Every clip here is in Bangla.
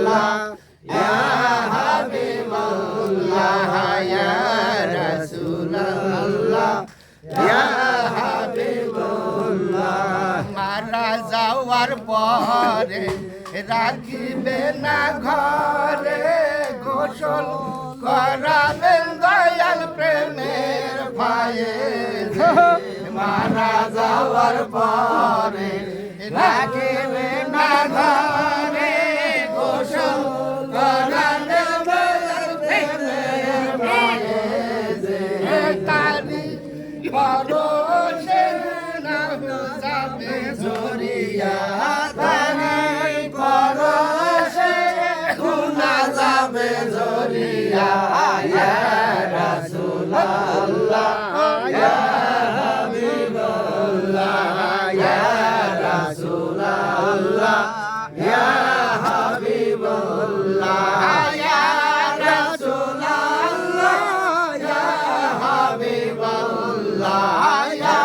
ইয়া হাবিবাল্লাহ ইয়া রাসূলুল্লাহ ইয়া হাবিবাল্লাহ মারা যাওয়ার পরে রাখিবে না ঘরে গোসল করাবেন দয়াল প্রেমের ভাইয়ে মারা যাওয়ার পরে রাখিবে না ঘরে গোসল করাবেন দয়াল প্রেমের ভাইয়ে তারি পরশে না যাবে জরিয়া তারি পরশে গুনা যাবে জরিয়া ইয়া রাসূলুল্লাহ ইয়া হাবিবাল্লাহ ইয়া রাসূলুল্লাহ ইয়া হাবিবাল্লাহ ইয়া রাসূলুল্লাহ ইয়া হাবিবাল্লাহ ইয়া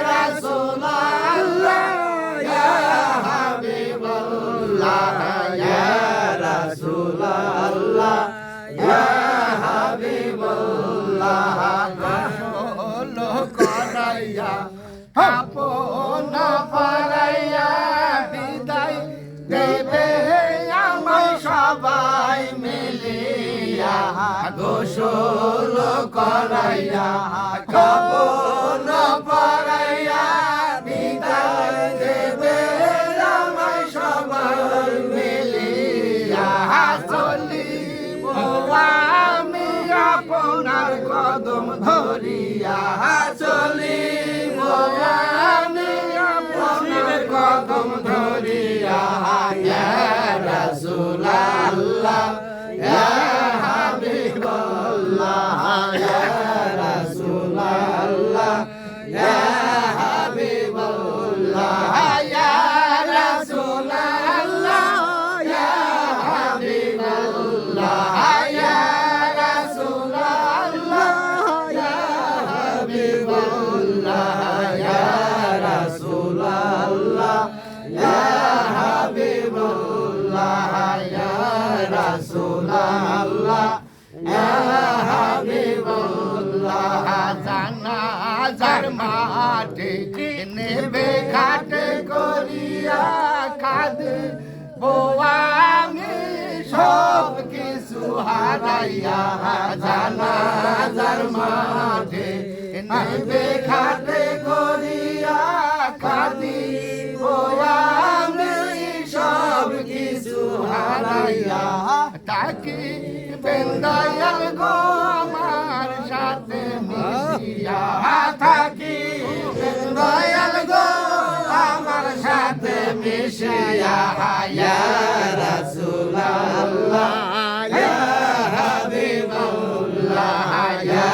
রাসূলুল্লাহ ইয়া হাবিবাল্লাহ ইয়া রাসূলুল্লাহ ইয়া হাবিবাল্লাহ গোসল করাইয়া আপন পারাইয়া বিদায় দেবে আমায় সবাই মিলিয়া গোসল করাইয়া আপন পারাইয়া বিদায় দেবে আমায় সবাই মিলিয়া চলিব আমি আপনার কদম ধরিয়া চলিব আমি আপনার কদম ধরিয়া ইয়া রাসূলুল্লাহ ইয়া হাবিবাল্লাহ ইয়া রাসূলুল্লাহ ইয়া হাবিবাল্লাহ ইয়া রাসূলুল্লাহ ইয়া হাবিবাল্লাহ ইয়া রাসূলুল্লাহ ইয়া হাবিবাল্লাহ ইয়া রাসূলুল্লাহ ইয়া হাবিবাল্লাহ ইয়া রাসূলুল্লাহ ইয়া হাবিবাল্লাহ জানাজার মাঠে নেবে ঘাটে করিয়া কাঁদে আমি সব কিছু হারাইয়া জানাজার মাঠে নেবে ঘাটে করিয়া কাঁদি আমি সব কিছু হারাইয়া তাকি বেন্দায়াল গো আমার সাথে মিশিয়া থাকি বেন্দায়াল গো আমার সাথে মিশিয়া ইয়া রাসূলুল্লাহ ইয়া হাবিবাল্লাহ ইয়া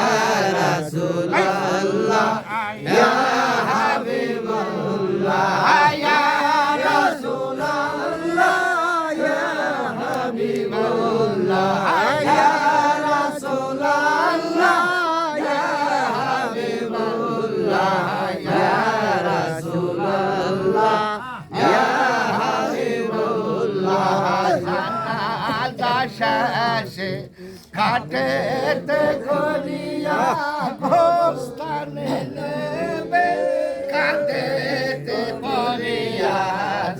রাসূলুল্লাহ ইয়া হাবিবাল্লাহ ইয়া রাসূলুল্লাহ ইয়া হাবিবাল্লাহ ইয়া রাসূলুল্লাহ ইয়া হাবিবাল্লাহ ইয়া রাসূলুল্লাহ ইয়া হাবিবাল্লাহ জানাজা শেষে ঘাটেতে করিয়া গোস্তানে নেবে কাঁদেতে পড়িয়া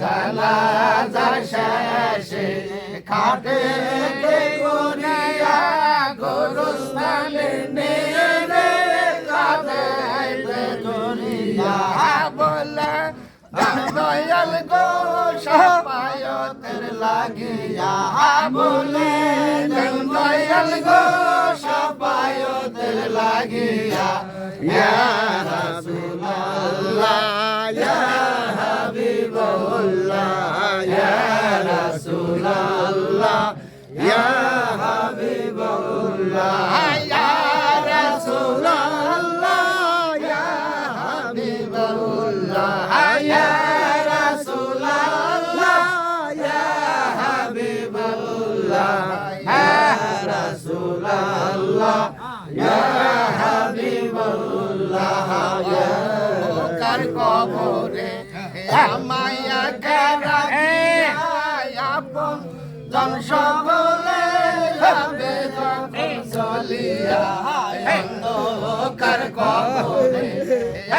জানাজা শেষে ঘাটেতে করিয়া গোস্তানে নেবে কাঁদেতে পড়িয়া বলে দয়াল গো শাফায়াতের লাগিয়া বলে দয়াল গো শাফায়াতের লাগিয়া ইয়া রাসূলুল্লাহ ইয়া হাবিবাল্লাহ ইয়া রাসূলুল্লাহ ইয়া হাবিবাল্লাহ ইয়া রাসূলুল্লাহ ইয়া হাবিবাল্লাহ ইয়া রাসূলুল্লাহ ইয়া হাবিবাল্লাহ ইয়া রাসূলুল্লাহ ইয়া হাবিবাল্লাহ ইয়া কার কবরে আমায়া কারা আপন জন সকলে যাবে যখন চলিয়া অন্ধকার কবরে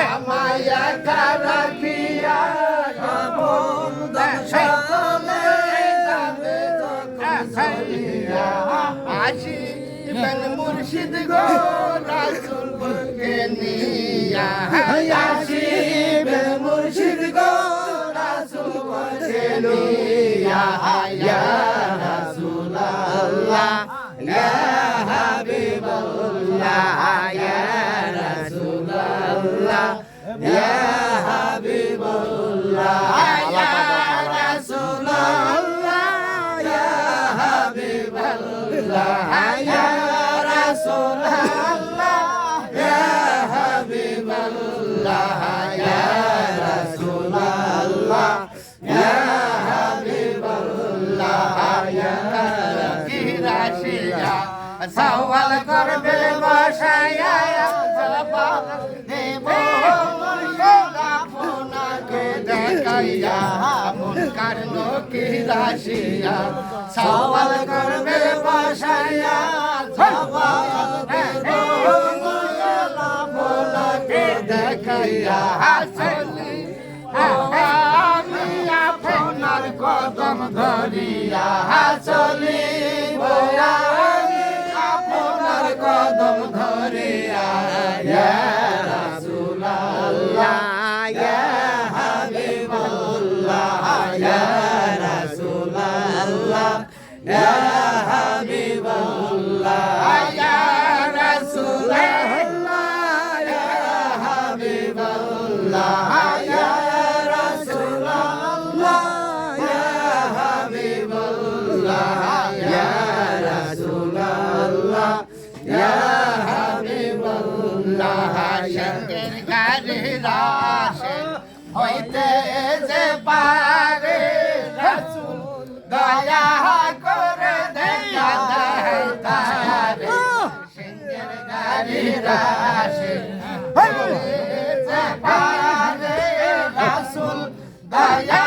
আমায় একা রাখিয়া আপন জন সকলে যাবে যখন চলিয়া আসিবেন মুর্শিদ গো রাসূল কে নিয়া আসিবেন মুর্শিদ গো রাসূল কে নিয়া ইয়া রাসূলুল্লাহ ইয়া হাবিবাল্লাহ ইয়া রাসূলুল্লাহ ইয়া হাবিবাল্লাহ ইয়া রাসূলুল্লাহ ইয়া হাবিবাল্লাহ ইয়া রাসূলুল্লাহ ইয়া হাবিবাল্লাহ ইয়া রাসূলুল্লাহ ইয়া হাবিবাল্লাহ ইয়া রাসূলুল্লাহ সওয়াল করবে বসায়া জবাব দেব আপনাকে দেখাইয়া মুনকার নকির আসিয়া সওয়াল করবে বসায়া জবাব দেব আপনাকে দেখাইয়া চলি আমি আপনার কদম ধরিয়া চলি আপনার কদম ধরিয়া ইয়া রাসূলুল্লাহ ইয়া হাবিবাল্লাহ ইয়া রাসূলুল্লাহ ইয়া হাবিবাল্লাহ ইয়া রাসূলুল্লাহ ইয়া হাবিবাল্লাহ ইয়া রাসূলুল্লাহ ইয়া হাবিবাল্লাহ ইয়া রাসূলুল্লাহ ইয়া হাবিবাল্লাহ শঙ্কর গারে রাশে হইতে যে পারে রাসূল দয়া করে দেখা তারে শঙ্কর গারে রাশে হইতে যে পারে রাসূল দয়া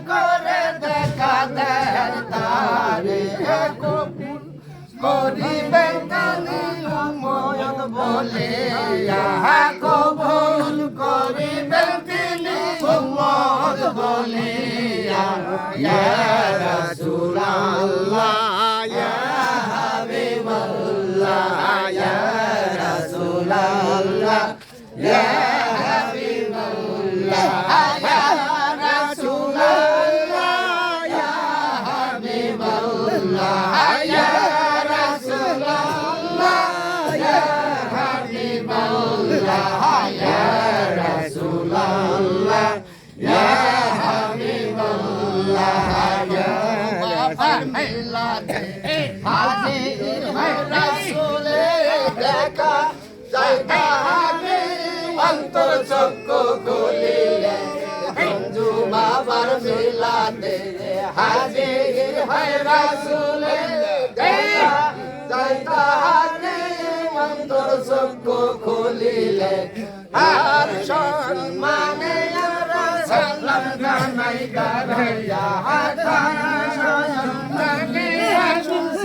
করে দেখা তারে করিবেন তিনি উম্মত বলে কবুল করিবেন তিনি উম্মত বলে ইয়া রাসূলুল্লাহ ইয়া হাবিবাল্লাহ ইয়া রাসূলুল্লাহ ইয়া হাবিবাল্লাহ ইয়া রাসূলুল্লাহ ইয়া হাবিবাল্লাহ ইয়া দেখা যাইতা হাবি অন্তর চক্ষু খুলিলে হিন্দু বাবার মিলাতে হাজির হয় রাসূল দেখা যাইতা হাবি অন্তর চক্ষু খুলিলে আর সম্মানে সালাম জানাই দাঁড়াইয়া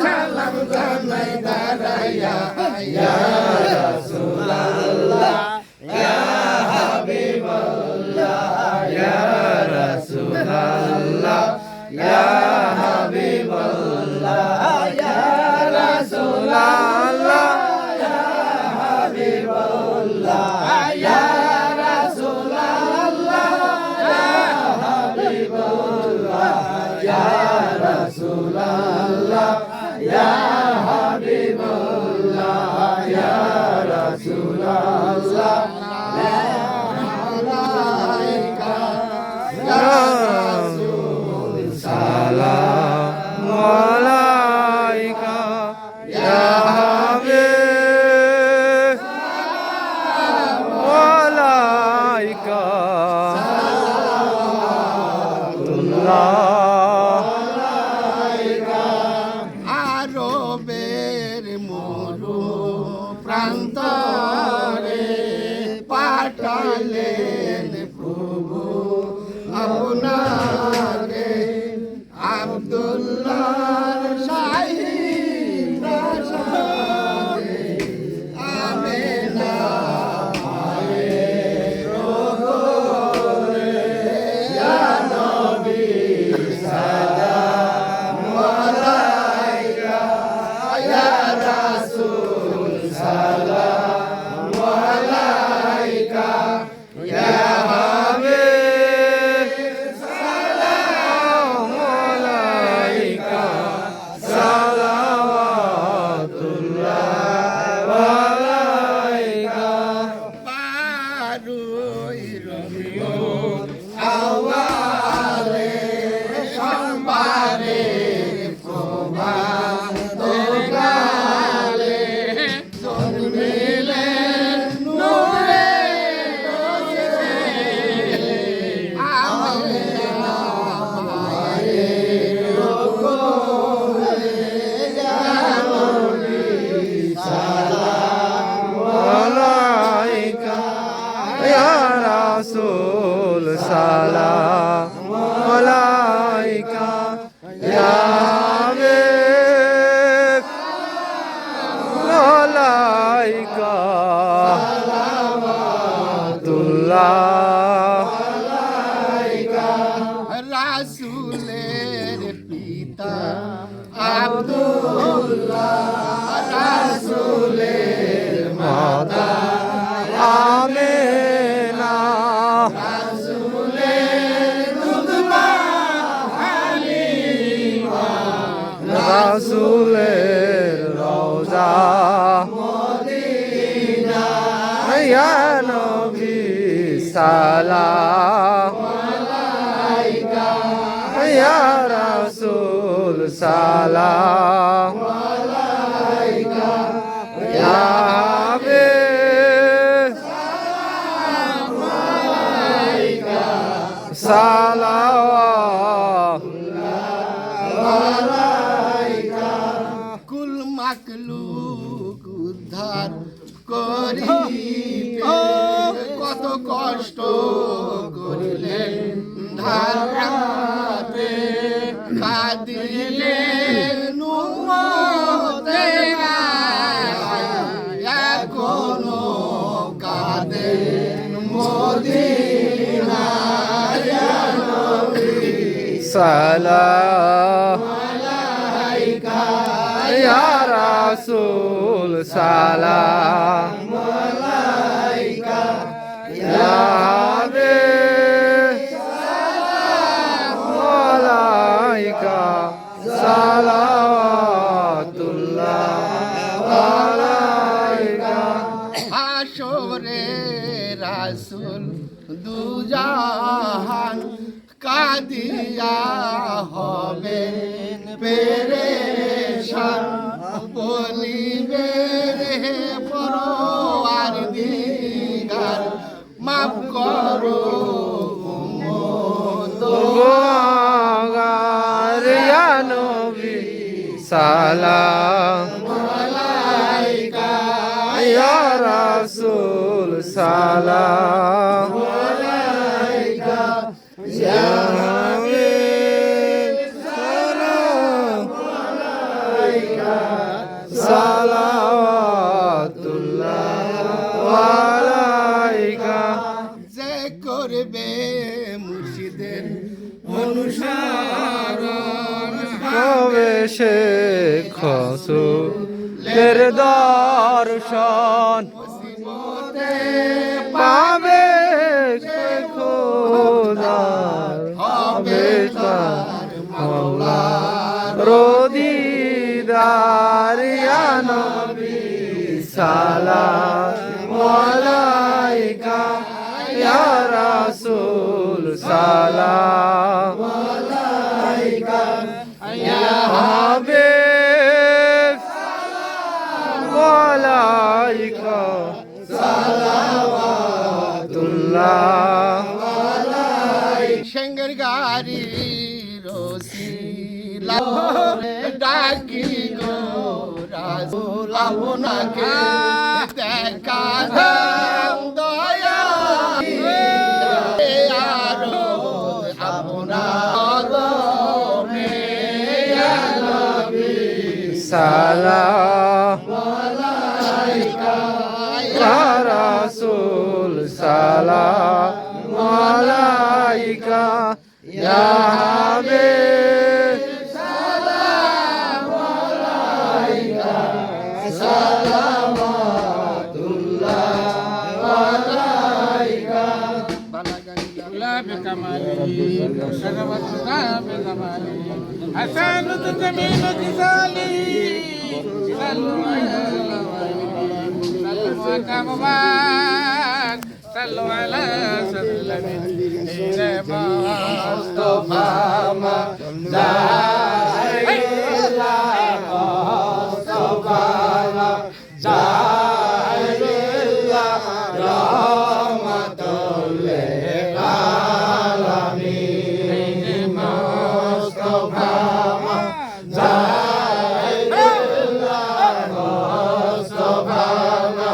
সালাম জানাই দাঁড়াইয়া ইয়া রাসূলুল্লাহ ইয়া হাবিবাল্লাহ ইয়া রাসূলুল্লাহ ইয়া হাবিবাল্লাহ ইয়া রাসূলুল্লাহ ইয়া হাবিবাল্লাহ ইয়া রাসূলুল্লাহ ইয়া হাবিবাল্লাহ ইয়া রাসূলুল্লাহ ইয়া হাবিবাল্লাহ ইয়া রাসূলুল্লাহ লা আলাইকা ইয়া রাসূল সালাম আলাইকা ইয়া হাবিব সালাম আলাইকা সালাতুল্লাহ প্রান্তরে পাঠালেন প্রভু আপনারে আব্দুল্লাহ আব্দুল্লাহ রাসূলের মাতা আমেনা রাসূলের দুধমা হালিমা রাসূলের রওজা মদিনা ইয়া নবী সালাম আলাইকা ইয়া রাসূল সালাম আলাইকা ইয়া হাবিব সালাম আলাইকা সালাওয়াতুল্লাহ আলাইকা কুল মাকলুক উদ্ধার করিতে কত কষ্ট করিলেন ধারাতে কাঁদিলেন উম্মতে এখনো কাঁদেন মদিনার নবী সালাম আলাইকা ইয়া রাসূল সালাম আলাইকা ইয়া হাবিব সালাম আলাইকা সালাওয়াতুল্লাহ আলাইকা হাশরে রাসূল দুজাহান কাদিয়া হবে পেরেশান বলিবে হে পরওয়ারদিগার মাফ করো উম্মত গুনাহগার ইয়া নবী সালাম আলাইকা ইয়া রাসূল সালাম আলাইকা ইয়া হাবিব সালাম আলাইকা সালাওয়াতুল্লাহ আলাইকা যে করবে মুর্শিদের অনুসরণ হবে সে রাসূলের দর্শন মুসিবতে পাবে সে খোদার হবে তার মাওলার দিদার ইয়া নবী সালাম আলাইকা ইয়া রাসূল সালাম আলাইকা ইয়া হাবিব সালাম আলাইকা সালাওয়াতুল্লাহ আলাইকা সেঙ্গের গাড়ি রসিলা ডাকি গো রাসূল আপনাকে দেখা দাও দয়া আরো আপনার গমে ইয়া নবী সালাম আলাইকা ইয়া রাসূল সালাম আলাইকা ইয়া হাবিব সালাম আলাইকা সালাওয়াতুল্লাহ আলাইকা বালাগাল্লা বিকামালি সারাবাতুল্লাহ বিকামালি হাসানুত জামিলু জিসালি সাল্লু মুবারক সাল্লু আলা সাল্লাল্লাহু মুস্তাফা মা জাইল্লাহ মুস্তাফা মা জাইল্লাহ রাহমাতুল লিল আলামিন মুস্তাফা মা জাইল্লাহ মুস্তাফা মা